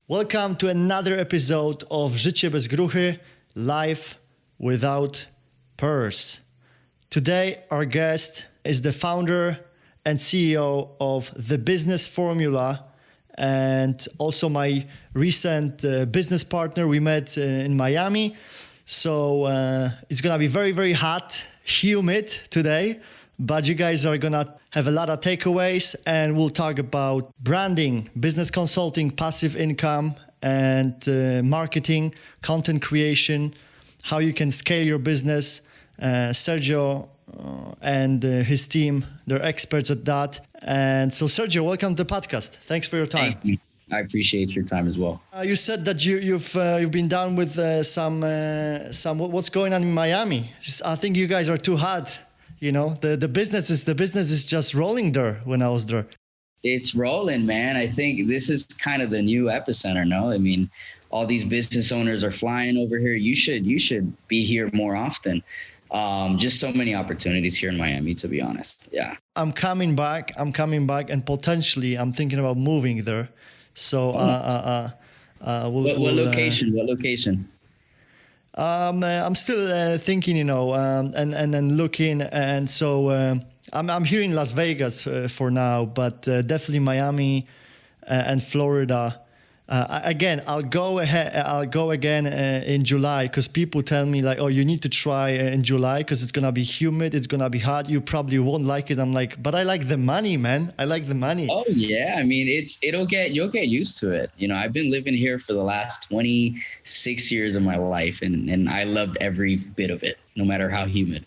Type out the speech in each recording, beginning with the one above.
Welcome to another episode of Życie Bez Gruchy, Life Without Purse. Today, our guest is the founder and CEO of The Business Formula and also my recent business partner. We met in Miami. So it's going to be very, very hot, humid today. But you guys are going to have a lot of takeaways, and we'll talk about branding, business consulting, passive income, and marketing, content creation, how you can scale your business. Sergio and his team, they're experts at that. And so, Sergio, welcome to the podcast. Thanks for your time. Thank you. I appreciate your time as well. You said that you've been down with some what's going on in Miami. I think you guys are too hot. You know, the business is just rolling there when I was there. It's rolling, man. I think this is kind of the new epicenter, no? I mean, all these business owners are flying over here. You should be here more often. Just so many opportunities here in Miami, to be honest. Yeah. I'm coming back, and potentially I'm thinking about moving there. So, what location? I'm still thinking, you know, and looking, and so I'm here in Las Vegas for now, but definitely Miami and Florida. Again, I'll go again in July, because people tell me like, oh, you need to try in July because it's gonna be humid, it's gonna be hot. You probably won't like it. I'm like, but I like the money, man. I like the money. Oh yeah, I mean, you'll get used to it. You know, I've been living here for the last 26 years of my life, and I loved every bit of it, no matter how humid.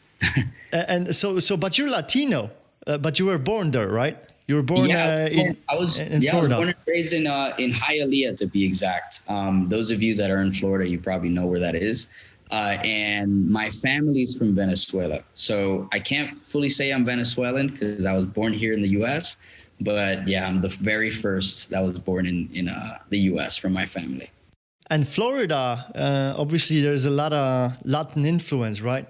And so, but you're Latino, but you were born there, right? You were born in Florida. I was born and raised in Hialeah, to be exact. Those of you that are in Florida, you probably know where that is. And my family's from Venezuela. So I can't fully say I'm Venezuelan because I was born here in the U.S. But yeah, I'm the very first that was born in the U.S. from my family. And Florida, obviously, there's a lot of Latin influence, right?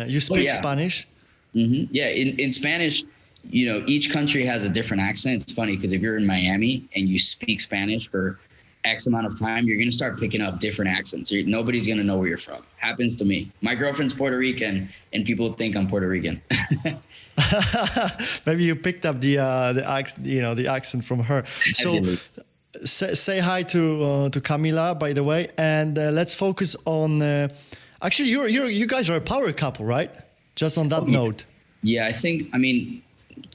You speak Spanish? Mm-hmm. Yeah, in Spanish, you know, each country has a different accent. It's funny because if you're in Miami and you speak Spanish for X amount of time, you're going to start picking up different accents. Nobody's going to know where you're from. Happens to me. My girlfriend's Puerto Rican, and people think I'm Puerto Rican. Maybe you picked up the accent, you know, the accent from her. So say hi to Camila, by the way, and let's focus on. Actually, you guys are a power couple, right? Just on that note. Yeah, I mean,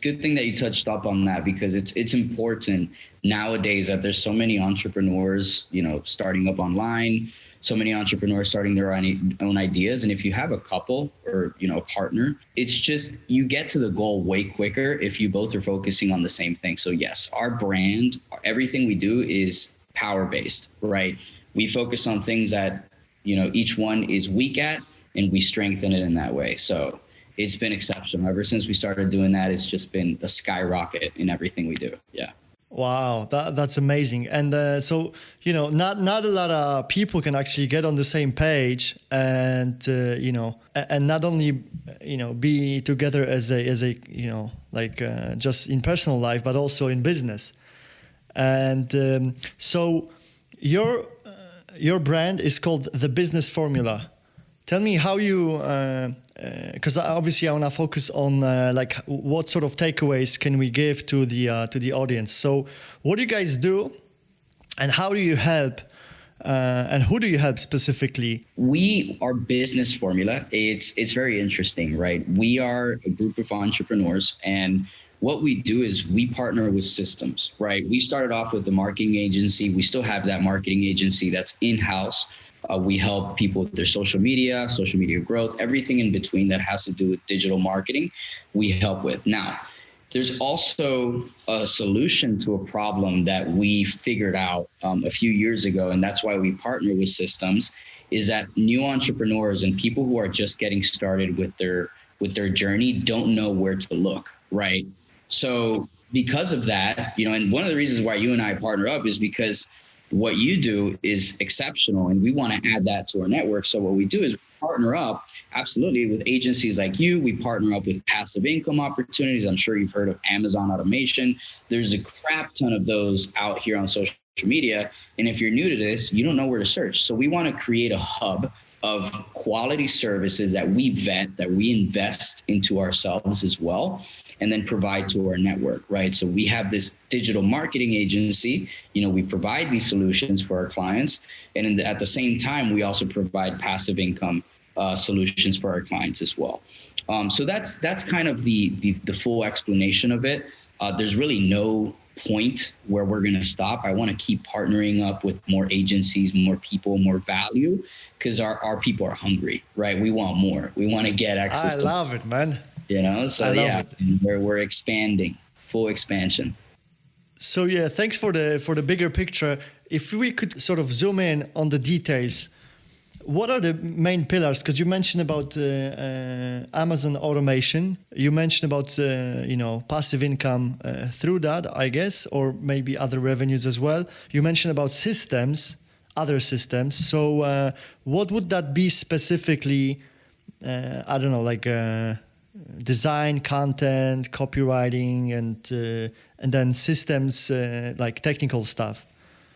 good thing that you touched up on that, because it's important nowadays that there's so many entrepreneurs, you know, starting up online, so many entrepreneurs starting their own ideas. And if you have a couple or, you know, a partner, it's just, you get to the goal way quicker if you both are focusing on the same thing. So yes, our brand, everything we do is power-based, right? We focus on things that, you know, each one is weak at, and we strengthen it in that way. So it's been exceptional. Ever since we started doing that, it's just been a skyrocket in everything we do. Yeah. Wow, that's amazing. And so, you know, not a lot of people can actually get on the same page, and you know, and not only, you know, be together as a you know, like just in personal life, but also in business. And so your brand is called The Business Formula. Tell me how you, because obviously I want to focus on like what sort of takeaways can we give to the audience. So what do you guys do, and how do you help, and who do you help specifically? We are Business Formula. It's very interesting, right? We are a group of entrepreneurs, and what we do is we partner with systems, right? We started off with a marketing agency. We still have that marketing agency that's in-house. We help people with their social media growth, everything in between that has to do with digital marketing, we help with. Now, there's also a solution to a problem that we figured out a few years ago, and that's why we partner with systems, is that new entrepreneurs and people who are just getting started with their journey don't know where to look, right? So because of that, you know, and one of the reasons why you and I partner up is because what you do is exceptional, and we want to add that to our network. So what we do is partner up, absolutely, with agencies like you. We partner up with passive income opportunities. I'm sure you've heard of Amazon automation. There's a crap ton of those out here on social media. And if you're new to this, you don't know where to search. So we want to create a hub of quality services that we vet, that we invest into ourselves as well, and then provide to our network, right? So we have this digital marketing agency, we provide these solutions for our clients. And at the same time, we also provide passive income solutions for our clients as well. So that's kind of the full explanation of it. There's really no point where we're going to stop. I want to keep partnering up with more agencies, more people, more value, because our people are hungry, right? We want more. We want to get access. I love it, man. So we're expanding, full expansion. So yeah, thanks for the bigger picture. If we could sort of zoom in on the details, what are the main pillars? Because you mentioned about Amazon automation. You mentioned about passive income through that, I guess, or maybe other revenues as well. You mentioned about systems, other systems. So what would that be specifically? I don't know, like design, content, copywriting, and then systems like technical stuff.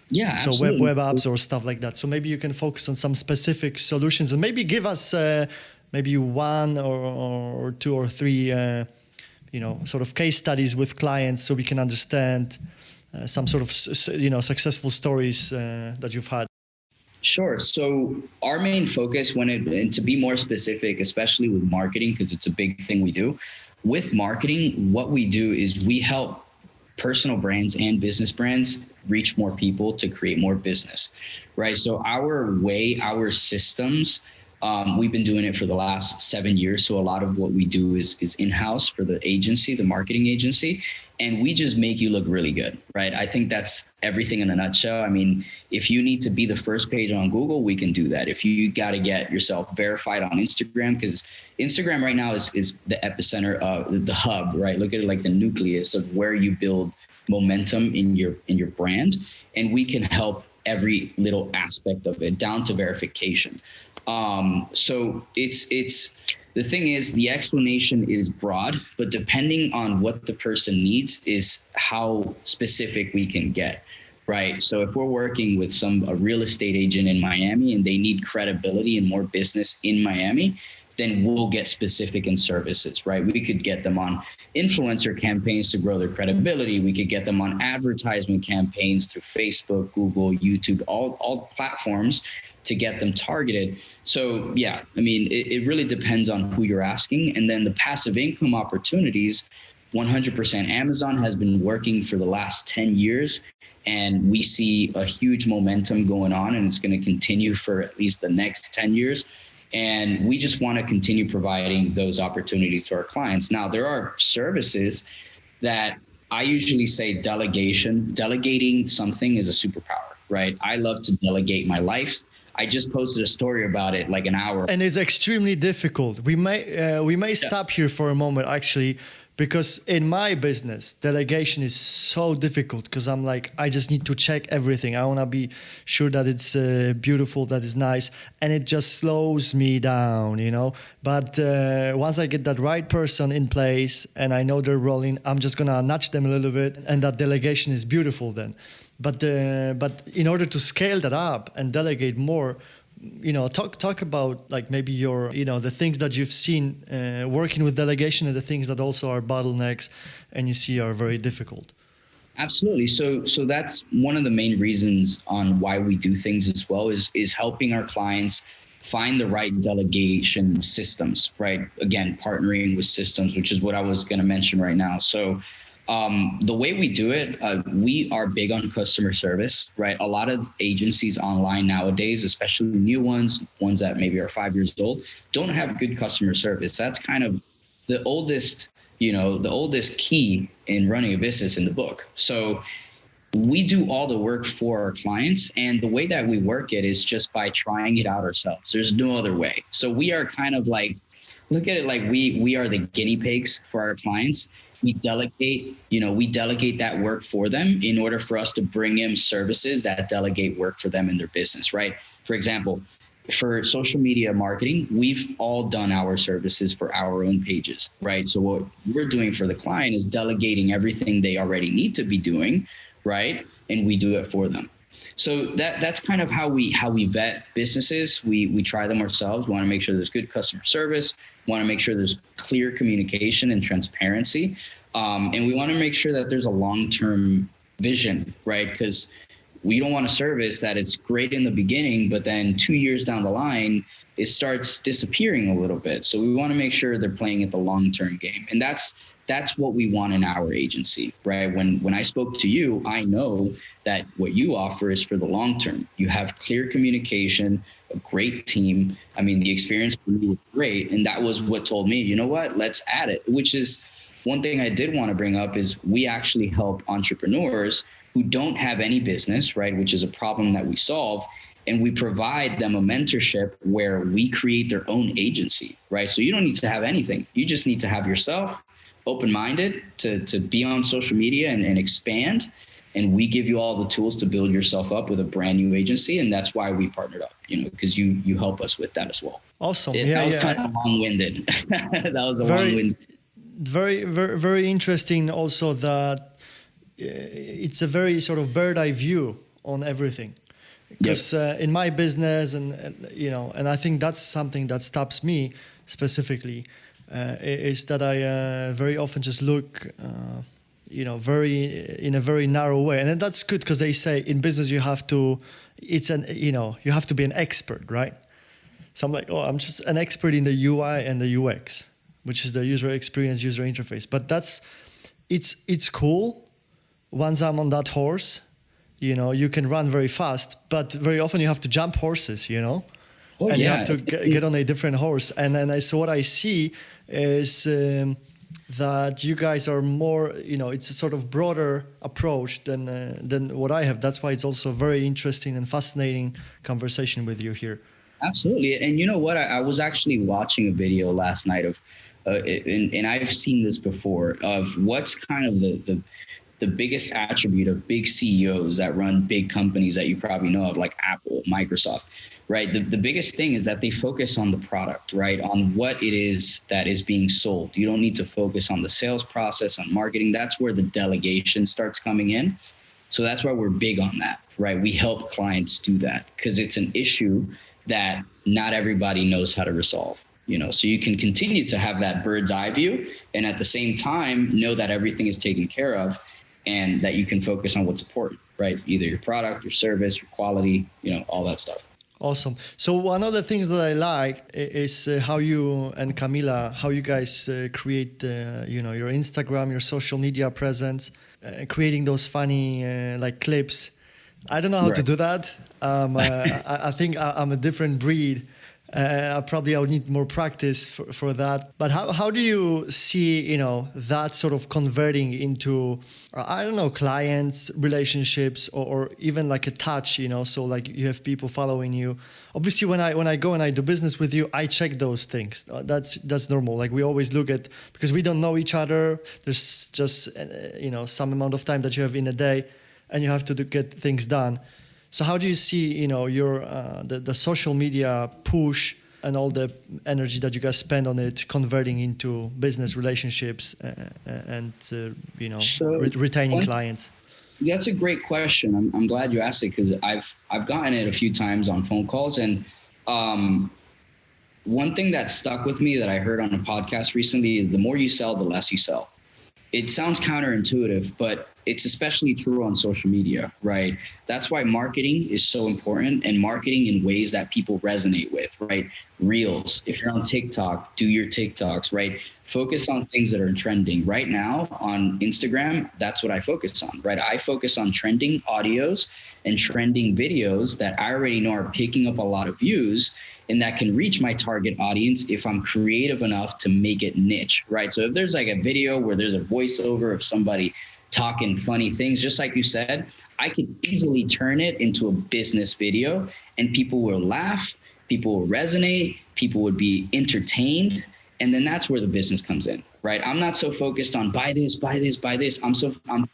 Yeah, so absolutely. web apps or stuff like that. So maybe you can focus on some specific solutions and maybe give us maybe one or two or three, sort of case studies with clients so we can understand some sort of, successful stories that you've had. Sure. So our main focus and to be more specific, especially with marketing, because it's a big thing we do with marketing, what we do is we help personal brands and business brands reach more people to create more business, right? So our systems, we've been doing it for the last 7 years. So a lot of what we do is in-house for the agency, the marketing agency, and we just make you look really good, right? I think that's everything in a nutshell. I mean, if you need to be the first page on Google, we can do that. If you got to get yourself verified on Instagram, because Instagram right now is the epicenter of the hub, right? Look at it like the nucleus of where you build momentum in your brand, and we can help every little aspect of it down to verification. So it's the thing is, the explanation is broad, but depending on what the person needs is how specific we can get, right? So if we're working with a real estate agent in Miami and they need credibility and more business in Miami, then we'll get specific in services, right? We could get them on influencer campaigns to grow their credibility. We could get them on advertisement campaigns through Facebook, Google, YouTube, all platforms to get them targeted. So yeah, I mean, it really depends on who you're asking. And then the passive income opportunities, 100%. Amazon has been working for the last 10 years, and we see a huge momentum going on, and it's going to continue for at least the next 10 years. And we just want to continue providing those opportunities to our clients. Now, there are services that I usually say delegating something is a superpower, right? I love to delegate my life. I just posted a story about it like an hour. And it's extremely difficult. We may stop here for a moment, actually, because in my business, delegation is so difficult because I'm like, I just need to check everything. I want to be sure that it's beautiful, that it's nice. And it just slows me down, But once I get that right person in place and I know they're rolling, I'm just going to nudge them a little bit. And that delegation is beautiful then. But in order to scale that up and delegate more, talk about like maybe your, the things that you've seen working with delegation and the things that also are bottlenecks and you see are very difficult. Absolutely. So that's one of the main reasons on why we do things as well is helping our clients find the right delegation systems, right? Again, partnering with systems, which is what I was going to mention right now. So the way we do it, we are big on customer service, right? A lot of agencies online nowadays, especially new ones that maybe are 5 years old, don't have good customer service. That's kind of the oldest key in running a business in the book. So we do all the work for our clients, and the way that we work it is just by trying it out ourselves. There's no other way. So we are kind of like, look at it like we are the guinea pigs for our clients. We delegate that work for them in order for us to bring in services that delegate work for them in their business, right? For example, for social media marketing, we've all done our services for our own pages, right? So what we're doing for the client is delegating everything they already need to be doing, right? And we do it for them. So that's kind of how we vet businesses. We try them ourselves. We want to make sure there's good customer service. We want to make sure there's clear communication and transparency. And we want to make sure that there's a long-term vision, right? Because we don't want a service that it's great in the beginning, but then 2 years down the line, it starts disappearing a little bit. So we want to make sure they're playing at the long-term game. And that's what we want in our agency, right? When I spoke to you, I know that what you offer is for the long term. You have clear communication, a great team. I mean, the experience for me was great. And that was what told me, you know what, let's add it, which is one thing I did want to bring up is we actually help entrepreneurs who don't have any business, right? Which is a problem that we solve. And we provide them a mentorship where we create their own agency, right? So you don't need to have anything. You just need to have yourself, open-minded to be on social media and expand. And we give you all the tools to build yourself up with a brand new agency. And that's why we partnered up, because you help us with that as well. Awesome. That was kind of long-winded. That was a long-winded. Very, very, very interesting also that it's a very sort of bird eye view on everything. Because in my business and I think that's something that stops me specifically, is that I very often just look, in a very narrow way. And that's good because they say in business you have to be an expert, right? So I'm like, I'm just an expert in the UI and the UX, which is the user experience, user interface. But it's cool once I'm on that horse. You can run very fast, but very often you have to jump horses, you have to get on a different horse. And then what I see is that you guys are more, it's a sort of broader approach than what I have. That's why it's also a very interesting and fascinating conversation with you here. Absolutely. And you know what? I was actually watching a video last night of, and I've seen this before, of what's kind of the biggest attribute of big CEOs that run big companies that you probably know of, like Apple, Microsoft, right? The biggest thing is that they focus on the product, right? On what it is that is being sold. You don't need to focus on the sales process, on marketing. That's where the delegation starts coming in. So that's why we're big on that, right? We help clients do that because it's an issue that not everybody knows how to resolve. So you can continue to have that bird's eye view and at the same time know that everything is taken care of and that you can focus on what's important, right? Either your product, your service, your quality, all that stuff. Awesome. So one of the things that I like is how you and Camila, how you guys create, your Instagram, your social media presence, creating those funny clips. I don't know how to do that. I think I'm a different breed. I would need more practice for that. But how do you see, that sort of converting into, clients, relationships, or even like a touch, so like you have people following you. Obviously, when I go and I do business with you, I check those things. That's normal. Like we always look at, because we don't know each other. There's just, some amount of time that you have in a day and you have to get things done. So how do you see, your the social media push and all the energy that you guys spend on it converting into business relationships and retaining clients? That's a great question. I'm glad you asked it because I've gotten it a few times on phone calls. And one thing that stuck with me that I heard on a podcast recently is the more you sell, the less you sell. It sounds counterintuitive, but it's especially true on social media, right? That's why marketing is so important, and marketing in ways that people resonate with, right? Reels. If you're on TikTok, do your TikToks, right? Focus on things that are trending. Right now on Instagram, that's what I focus on, right? I focus on trending audios and trending videos that I already know are picking up a lot of views and that can reach my target audience if I'm creative enough to make it niche, right? So if there's like a video where there's a voiceover of somebody talking funny things, just like you said, I could easily turn it into a business video and people will laugh, people will resonate, people would be entertained. And then that's where the business comes in, right? I'm not so focused on buy this, buy this, buy this. I'm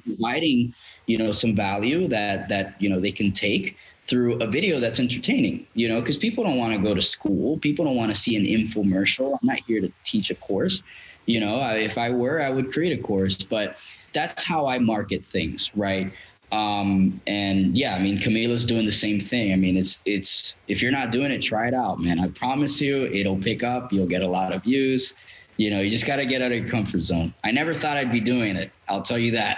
providing, some value that they can take through a video that's entertaining, because people don't want to go to school. People don't want to see an infomercial. I'm not here to teach a course. If I were, I would create a course, but that's how I market things, right? And yeah, I mean, Camila's doing the same thing. I mean, it's, if you're not doing it, try it out, man. I promise you, it'll pick up. You'll get a lot of views. You know, you just got to get out of your comfort zone. I never thought I'd be doing it. I'll tell you that.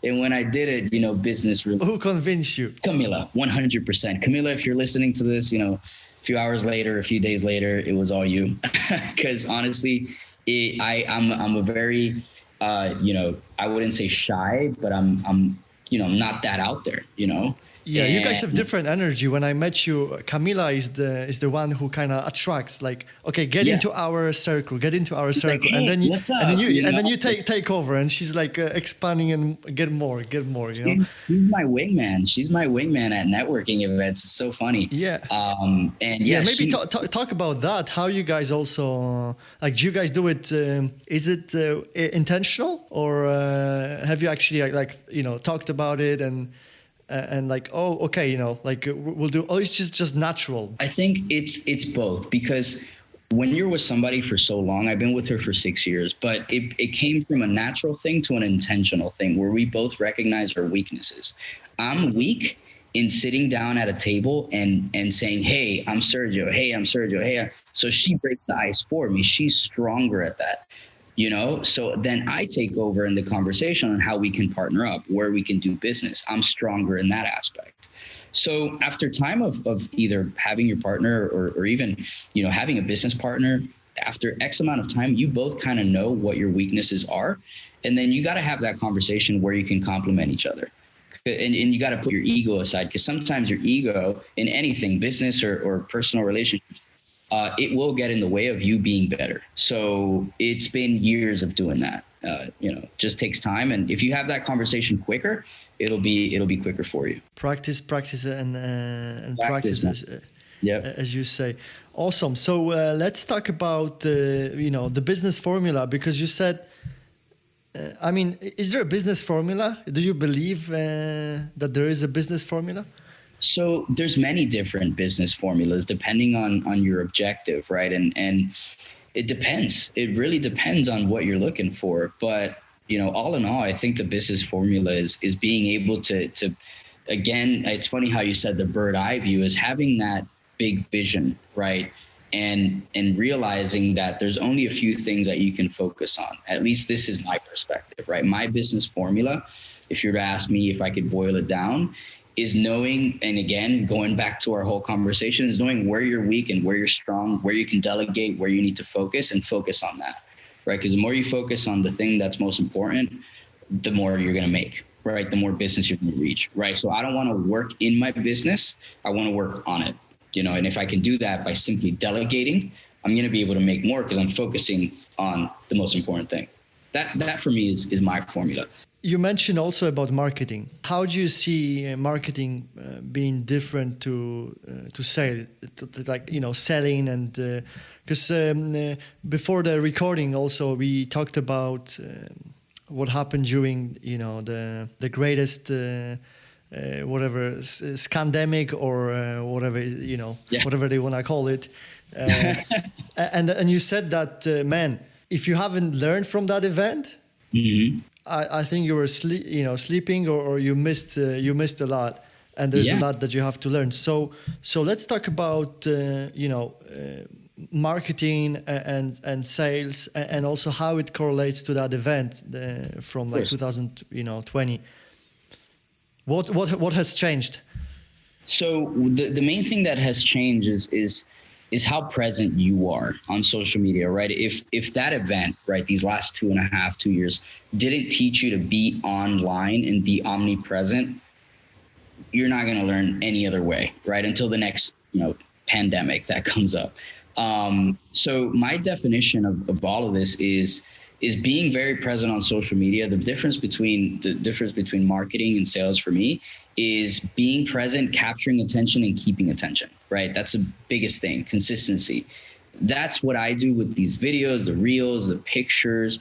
And when I did it, you know, business really. Who convinced you? Camila, 100%. Camila, if you're listening to this, you know, a few hours later, a few days later, it was all you. Because honestly, I'm a very, you know, I wouldn't say shy, but I'm, you know, not that out there, you know. Yeah, you guys have different energy. When I met you, Camila is the one who kind of attracts. Like, okay, get into our circle, and then you take over, and she's like expanding and get more. You know, she's my wingman. She's my wingman at networking events. It's so funny. Yeah. And maybe talk about that. How you guys also like? Do you guys do it? Is it intentional, or have you actually like you know talked about it and like, oh, okay, you know, like we'll do, oh, it's just natural. I think it's both, because when you're with somebody for so long, I've been with her for 6 years, but it came from a natural thing to an intentional thing where we both recognize our weaknesses. I'm weak in sitting down at a table and saying, hey, I'm Sergio. Hey. So she breaks the ice for me. She's stronger at that. You know, so then I take over in the conversation on how we can partner up, where we can do business. I'm stronger in that aspect. So after time of either having your partner or even, you know, having a business partner, after X amount of time, you both kind of know what your weaknesses are. And then you got to have that conversation where you can complement each other. And you got to put your ego aside, because sometimes your ego in anything, business or personal relationships, it will get in the way of you being better. So it's been years of doing that. You know, just takes time. And if you have that conversation quicker, it'll be quicker for you. Practice and practice as you say. Awesome. So let's talk about, you know, the business formula, because you said, I mean, is there a business formula? Do you believe that there is a business formula? So there's many different business formulas depending on your objective, right? And it depends. It really depends on what you're looking for. But, you know, all in all, I think the business formula is being able to again, it's funny how you said the bird eye view, is having that big vision, right? And realizing that there's only a few things that you can focus on. At least this is my perspective, right? My business formula, if you were to ask me if I could boil it down, is knowing, and again, going back to our whole conversation, is knowing where you're weak and where you're strong, where you can delegate, where you need to focus, and focus on that, right? Because the more you focus on the thing that's most important, the more you're going to make, right? The more business you're going to reach, right? So I don't want to work in my business. I want to work on it, you know, and if I can do that by simply delegating, I'm going to be able to make more because I'm focusing on the most important thing. That for me is my formula. You mentioned also about marketing. How do you see marketing being different to sale, to like, you know, selling? And because before the recording also we talked about what happened during, you know, the greatest whatever scandemic or whatever, you know, whatever they want to call it. And you said that man, if you haven't learned from that event. Mm-hmm. I think you were sleeping or you missed a lot, and there's a lot that you have to learn. So let's talk about marketing and sales, and also how it correlates to that event from like 2020. What has changed? So the main thing that has changed is how present you are on social media, right? If that event, right, these last 2 years didn't teach you to be online and be omnipresent, you're not going to learn any other way, right? Until the next, pandemic that comes up. So my definition of all of this is being very present on social media. The difference between marketing and sales for me is being present, capturing attention, and keeping attention, right? That's the biggest thing, consistency. That's what I do with these videos, the reels, the pictures,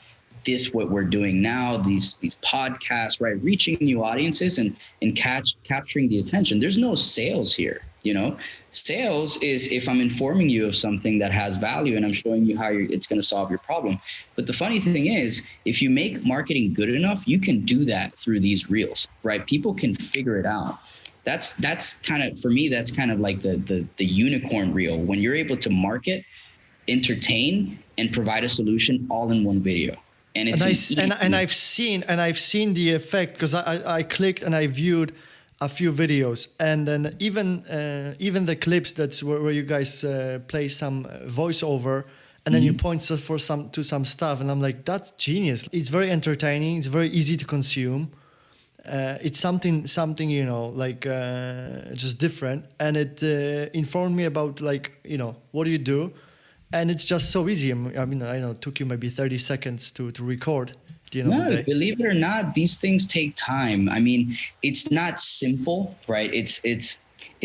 what we're doing now, these podcasts, right? Reaching new audiences and capturing the attention. There's no sales here. You know, sales is if I'm informing you of something that has value and I'm showing you how it's going to solve your problem. But the funny thing is, if you make marketing good enough, you can do that through these reels, right? People can figure it out. That's kind of, for me, that's kind of like the unicorn reel, when you're able to market, entertain, and provide a solution all in one video. And it's and I've seen the effect, because I clicked and I viewed a few videos, and then even the clips that's where you guys play some voiceover, and then you point to some stuff, and I'm like, that's genius. It's very entertaining. It's very easy to consume. It's something you know, like just different, and it informed me about, like, you know, what do you do, and it's just so easy. I mean, I know it took you maybe 30 seconds to record. No, believe it or not, these things take time. I mean, it's not simple, right? It's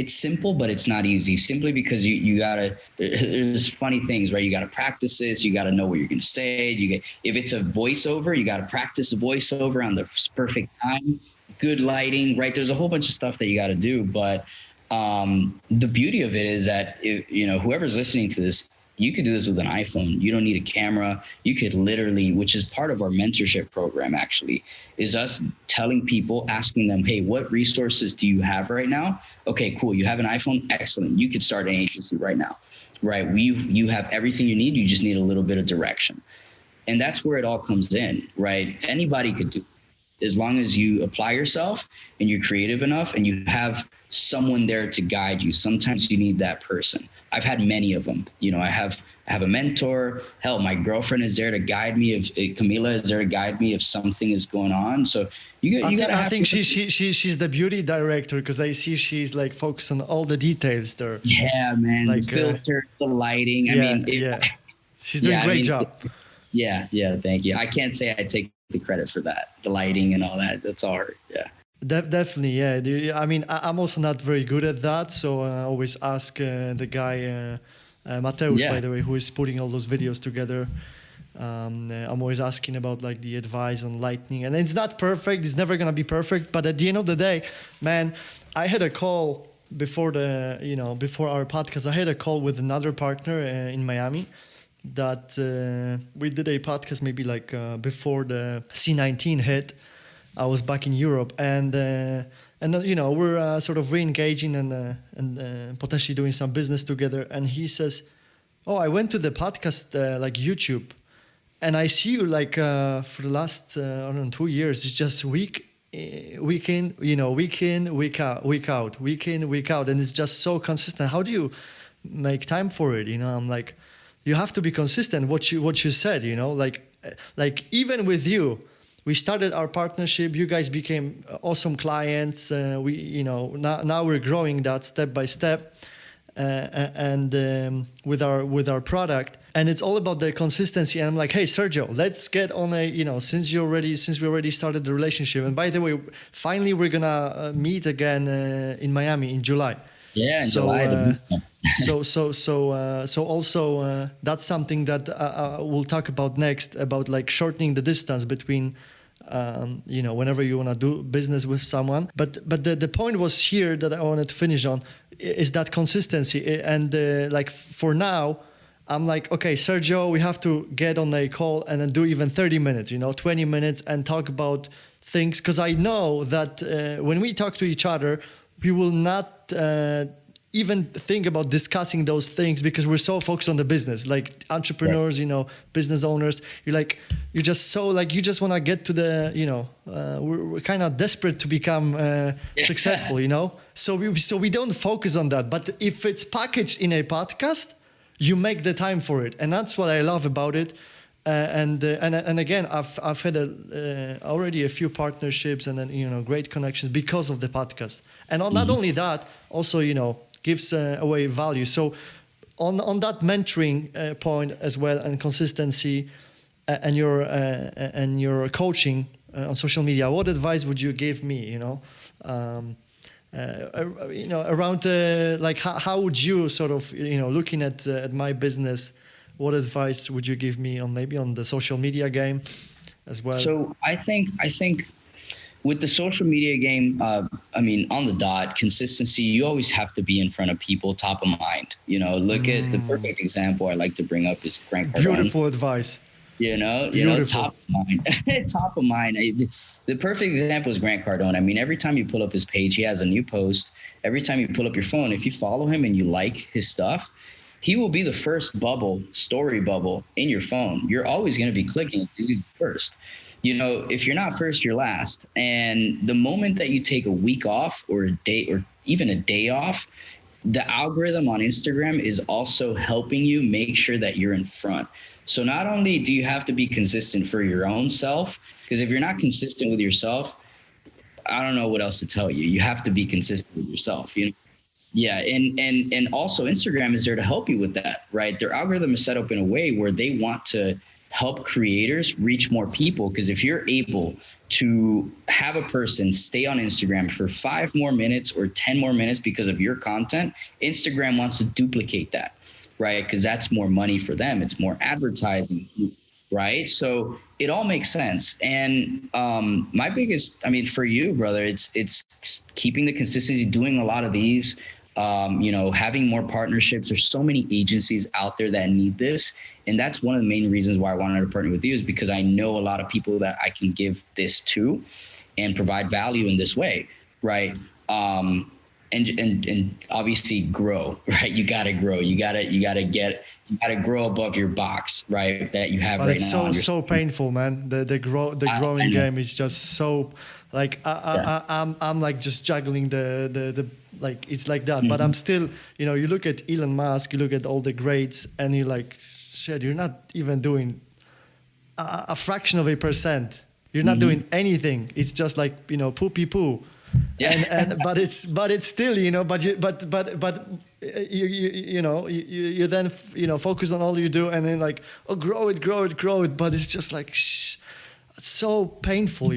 simple, but it's not easy, simply because you gotta, there's funny things, right? You gotta practice this. You gotta know what you're gonna say. If it's a voiceover, you gotta practice a voiceover on the perfect time, good lighting, right? There's a whole bunch of stuff that you gotta do. But the beauty of it is that, you know, whoever's listening to this, you could do this with an iPhone. You don't need a camera. You could literally, which is part of our mentorship program actually, is us telling people, asking them, hey, what resources do you have right now? Okay, cool. You have an iPhone? Excellent. You could start an agency right now, right? You have everything you need. You just need a little bit of direction. And that's where it all comes in, right? Anybody could do it, as long as you apply yourself and you're creative enough and you have someone there to guide you. Sometimes you need that person. I've had many of them. You know, I have a mentor. Hell, my girlfriend is there to guide me. If Camila is there to guide me if something is going on. So I think she's the beauty director, because I see she's like focused on all the details there. Yeah, man. Like the filter, the lighting. She's doing a great job. Yeah. Thank you. I can't say I take the credit for that. The lighting and all that. That's all her. Yeah. Definitely, yeah. I mean, I'm also not very good at that, so I always ask the guy, Mateusz, by the way, who is putting all those videos together. I'm always asking about, like, the advice on lighting, and it's not perfect. It's never gonna be perfect, but at the end of the day, man, I had a call before our podcast. I had a call with another partner in Miami that we did a podcast maybe like before the C19 hit. I was back in Europe, and you know, we're sort of re-engaging and potentially doing some business together. And he says, "Oh, I went to the podcast like YouTube, and I see you like for the last I don't know, 2 years. It's just week in, you know, week in, week out, week in, week out, and it's just so consistent. How do you make time for it?" You know, I'm like, you have to be consistent. What you said, you know, like even with you. We started our partnership. You guys became awesome clients. We, you know, now we're growing that step by step, and with our product. And it's all about the consistency. And I'm like, hey, Sergio, let's get on a, you know, since we already started the relationship. And by the way, finally we're gonna meet again in Miami in July. Yeah, in July. So also that's something that we'll talk about next, about like shortening the distance between, you know, whenever you want to do business with someone. But the point was here that I wanted to finish on is that consistency. And like for now, I'm like, okay, Sergio, we have to get on a call and then do even 30 minutes, you know, 20 minutes and talk about things. Because I know that when we talk to each other, we will not even think about discussing those things because we're so focused on the business. Like entrepreneurs, you know, business owners, you just want to get to the, you know, we're kind of desperate to become successful, you know. So we don't focus on that. But if it's packaged in a podcast, you make the time for it, and that's what I love about it. And again, I've had already a few partnerships and then, you know, great connections because of the podcast. And not only that, also, you know, gives away value. So on that mentoring point as well, and consistency and your coaching on social media, what advice would you give me, you know, around like how would you sort of, you know, looking at my business, what advice would you give me on maybe on the social media game as well? So I think with the social media game, I mean, on the dot, consistency, you always have to be in front of people, top of mind. Look at the perfect example I like to bring up is Grant Cardone. Beautiful advice. Top of mind, top of mind. The perfect example is Grant Cardone. I mean, every time you pull up his page, he has a new post. Every time you pull up your phone, if you follow him and you like his stuff, he will be the first story bubble in your phone. You're always going to be clicking. He's first. If you're not first, you're last. And the moment that you take a week off or a day or even a day off, the algorithm on Instagram is also helping you make sure that you're in front. So not only do you have to be consistent for your own self, because if you're not consistent with yourself, I don't know what else to tell you. You have to be consistent with yourself. Yeah. And also Instagram is there to help you with that, right? Their algorithm is set up in a way where they want to help creators reach more people. Because if you're able to have a person stay on Instagram for 5 more minutes or 10 more minutes because of your content, Instagram wants to duplicate that, right? Because that's more money for them. It's more advertising, right? So it all makes sense. And my biggest, for you, brother, it's keeping the consistency, doing a lot of these, having more partnerships. There's so many agencies out there that need this. And that's one of the main reasons why I wanted to partner with you, is because I know a lot of people that I can give this to and provide value in this way. Right. And obviously grow, right? You got to grow. You got to grow above your box, right? That you have but right now. It's so painful, man. The growing game is just so like, I'm like just juggling the like, it's like that, but I'm still, you look at Elon Musk, you look at all the greats and you're like, shit, you're not even doing a fraction of a %. You're not doing anything. It's just like, poopy poo. Yeah. But it's still, you then, focus on all you do and then like, oh, grow it. But it's just like, so painful,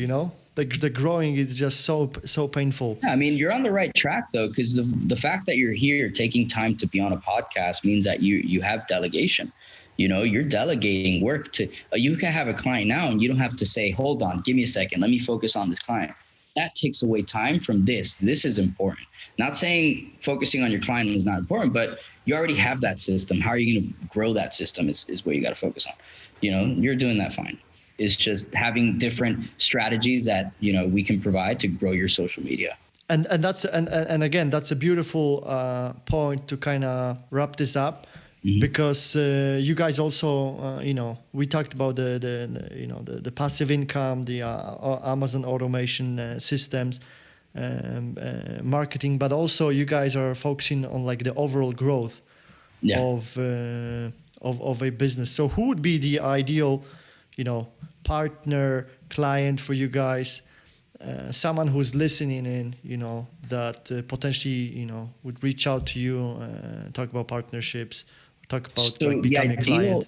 The growing is just so painful. Yeah, you're on the right track though, because the fact that you're here taking time to be on a podcast means that you have delegation. You're delegating work to. You can have a client now, and you don't have to say, "Hold on, give me a second, let me focus on this client." That takes away time from this. This is important. Not saying focusing on your client is not important, but you already have that system. How are you going to grow that system is where you got to focus on. You're doing that fine. It's just having different strategies that, we can provide to grow your social media. And that's, and again, that's a beautiful point to kind of wrap this up. Mm-hmm. Because you guys also, we talked about the passive income, the Amazon automation systems, marketing, but also you guys are focusing on like the overall growth of a business. So who would be the ideal, partner, client for you guys? Someone who's listening in, that potentially, would reach out to you, talk about partnerships. Talk about becoming a client.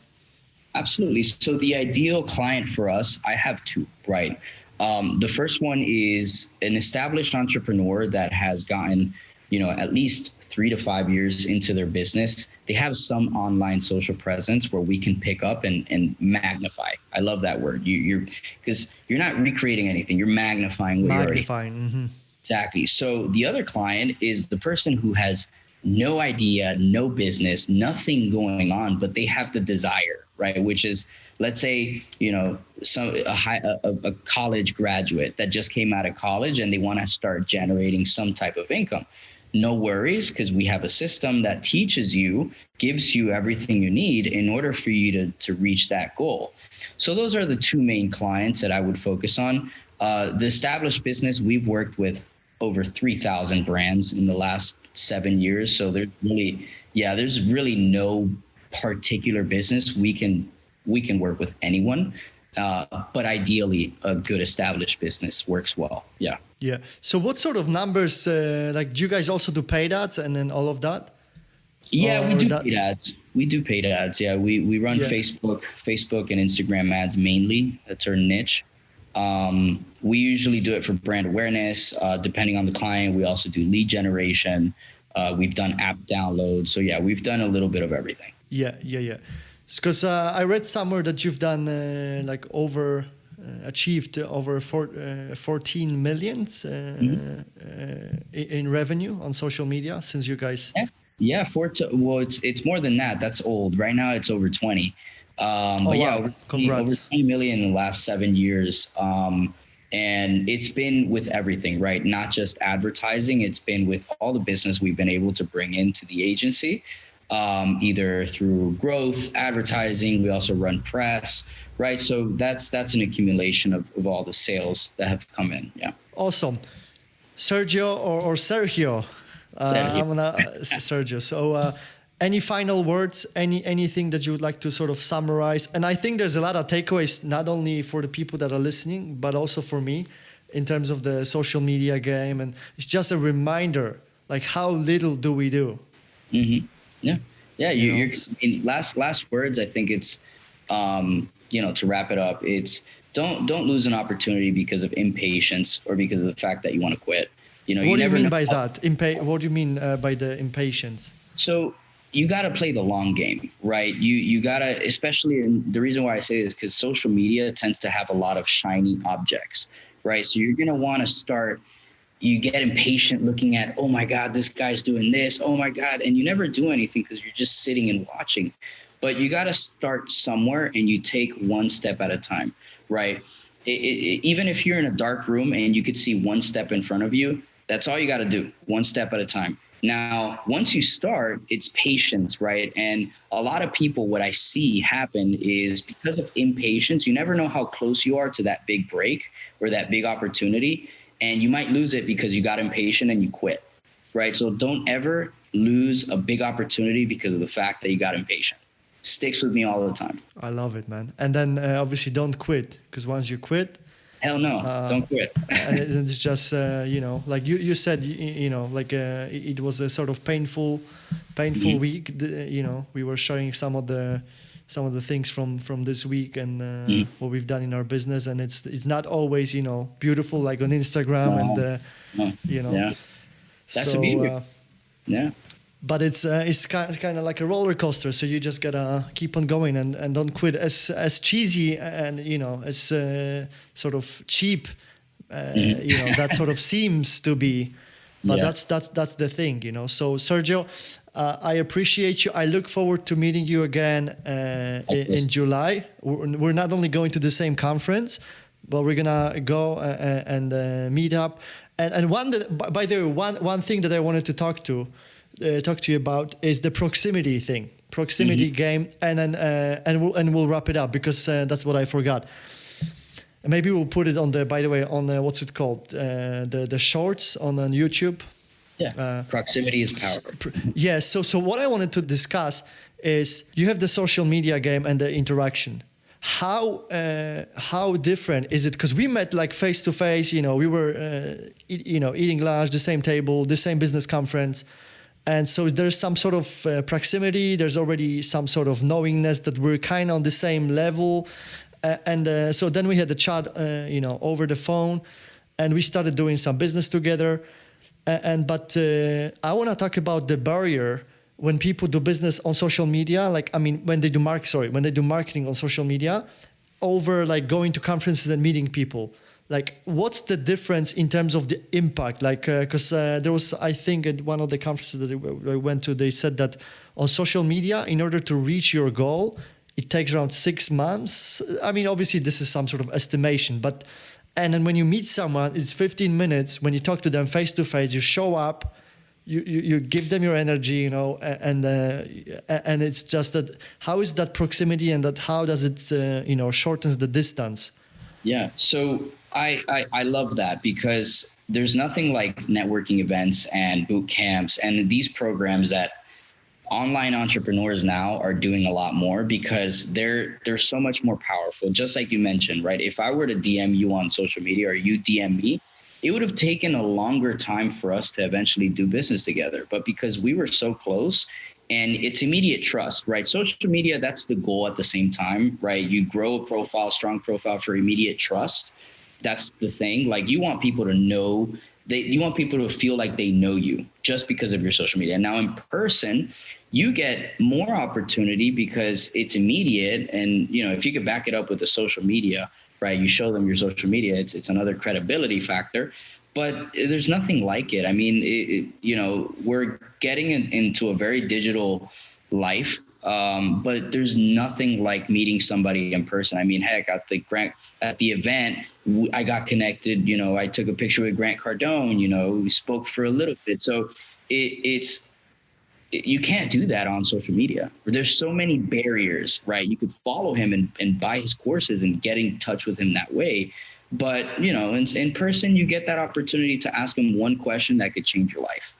Absolutely. So the ideal client for us, I have 2, right? The first one is an established entrepreneur that has gotten, at least 3 to 5 years into their business. They have some online social presence where we can pick up and magnify. I love that word. Because you're not recreating anything. You're magnifying what you're already. Mm-hmm. Exactly. So the other client is the person who has no idea, no business, nothing going on, but they have the desire, right? Which is, let's say, a college graduate that just came out of college and they want to start generating some type of income. No worries, because we have a system that teaches you, gives you everything you need in order for you to reach that goal. So those are the 2 main clients that I would focus on. The established business, we've worked with over 3,000 brands in the last 7 years. So there's really no particular business. We can work with anyone, but ideally a good established business works well. Yeah. Yeah. So what sort of numbers, do you guys also do paid ads and then all of that? Yeah, we do paid ads. We do paid ads. Yeah. We run Facebook and Instagram ads mainly. That's our niche. We usually do it for brand awareness. Depending on the client, we also do lead generation. We've done app downloads. So yeah, we've done a little bit of everything. Yeah. Because I read somewhere that you've done like over achieved over 14 millions in revenue on social media since you guys. Yeah, well, it's more than that. That's old. Right now, it's over 20. But yeah, wow. over 20 million in the last 7 years. And it's been with everything, right? Not just advertising. It's been with all the business we've been able to bring into the agency, either through growth, advertising. We also run press, right? So that's an accumulation of all the sales that have come in. Yeah. Awesome. Sergio or Sergio? Sergio. So any final words, anything that you would like to sort of summarize? And I think there's a lot of takeaways, not only for the people that are listening, but also for me in terms of the social media game. And it's just a reminder, like how little do we do? Mm-hmm. Yeah. Yeah. You're in last words. I think it's, to wrap it up, it's don't lose an opportunity because of impatience or because of the fact that you want to quit. What do you mean by that? What do you mean by the impatience? So you got to play the long game, right? You got to, especially, and the reason why I say this is because social media tends to have a lot of shiny objects, right? So you're going to want to start, you get impatient looking at, oh my God, this guy's doing this. Oh my God. And you never do anything because you're just sitting and watching. But you got to start somewhere and you take one step at a time, right? Even if you're in a dark room and you could see one step in front of you, that's all you got to do, one step at a time. Now, once you start, it's patience, right? And a lot of people, what I see happen is because of impatience, you never know how close you are to that big break or that big opportunity. And you might lose it because you got impatient and you quit, right? So don't ever lose a big opportunity because of the fact that you got impatient. Sticks with me all the time. I love it, man. And then obviously don't quit, because once you quit, hell no, don't quit. And it's just, like you said, it was a sort of painful mm-hmm. week. We were sharing some of the things from this week and mm-hmm. what we've done in our business. And it's not always, beautiful, like on Instagram Yeah. That's the beauty. Yeah. But it's kind of like a roller coaster. So you just gotta keep on going and don't quit. As cheesy and as sort of cheap, that sort of seems to be. But that's the thing, So Sergio, I appreciate you. I look forward to meeting you again in July. We're not only going to the same conference, but we're gonna go and meet up. And by the way, one thing that I wanted to talk to you about is the proximity thing, mm-hmm. game, and we'll wrap it up because that's what I forgot. And maybe we'll put it on what's it called, the shorts on YouTube. Yeah, proximity is power. Yes. So what I wanted to discuss is you have the social media game and the interaction. How different is it? Because we met like face to face. We were eating lunch, the same table, the same business conference. And so there's some sort of proximity. There's already some sort of knowingness that we're kind of on the same level. So then we had a chat, over the phone, and we started doing some business together. But I want to talk about the barrier when people do business on social media. When they do marketing on social media, over like going to conferences and meeting people. Like, what's the difference in terms of the impact? Because there was, I think, at one of the conferences that I went to, they said that on social media, in order to reach your goal, it takes around 6 months. I mean, obviously, this is some sort of estimation. And then when you meet someone, it's 15 minutes. When you talk to them face to face, you show up, you give them your energy, and it's just that. How is that proximity, and that how does it, shortens the distance? Yeah. So I love that because there's nothing like networking events and boot camps and these programs that online entrepreneurs now are doing a lot more because they're so much more powerful. Just like you mentioned, right? If I were to DM you on social media or you DM me, it would have taken a longer time for us to eventually do business together. But because we were so close, and it's immediate trust, right? Social media, that's the goal at the same time, right? You grow a profile, strong profile for immediate trust. That's the thing. Like you want people to know, you want people to feel like they know you just because of your social media. Now in person, you get more opportunity because it's immediate. And, if you could back it up with the social media, right? You show them your social media. It's another credibility factor, but there's nothing like it. I mean, we're getting into a very digital life. But there's nothing like meeting somebody in person. I mean, heck, at the event, I got connected. I took a picture with Grant Cardone. We spoke for a little bit. So you can't do that on social media. There's so many barriers, right? You could follow him and buy his courses and get in touch with him that way. But, in person, you get that opportunity to ask him one question that could change your life,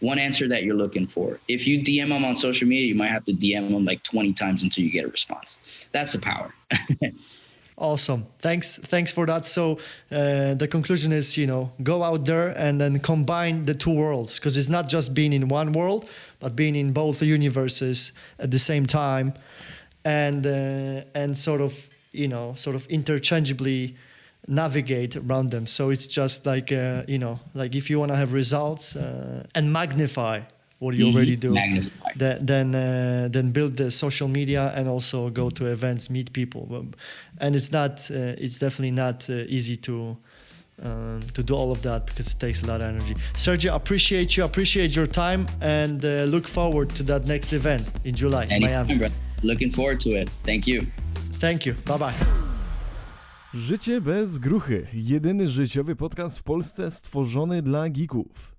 one answer that you're looking for. If you DM him on social media, you might have to DM him like 20 times until you get a response. That's the power. Awesome. Thanks for that. So the conclusion is, go out there and then combine the two worlds, because it's not just being in one world, but being in both universes at the same time, and sort of interchangeably navigate around them. So it's just like, like if you want to have results and magnify what you already do, then build the social media and also go to events, meet people. And it's definitely not easy to do all of that, because it takes a lot of energy. Sergio, appreciate your time, and look forward to that next event in July in Miami. Bro. Looking forward to it. Thank you. Thank you. Bye-bye. Życie bez gruchy. Jedyny życiowy podcast w Polsce stworzony dla geeków.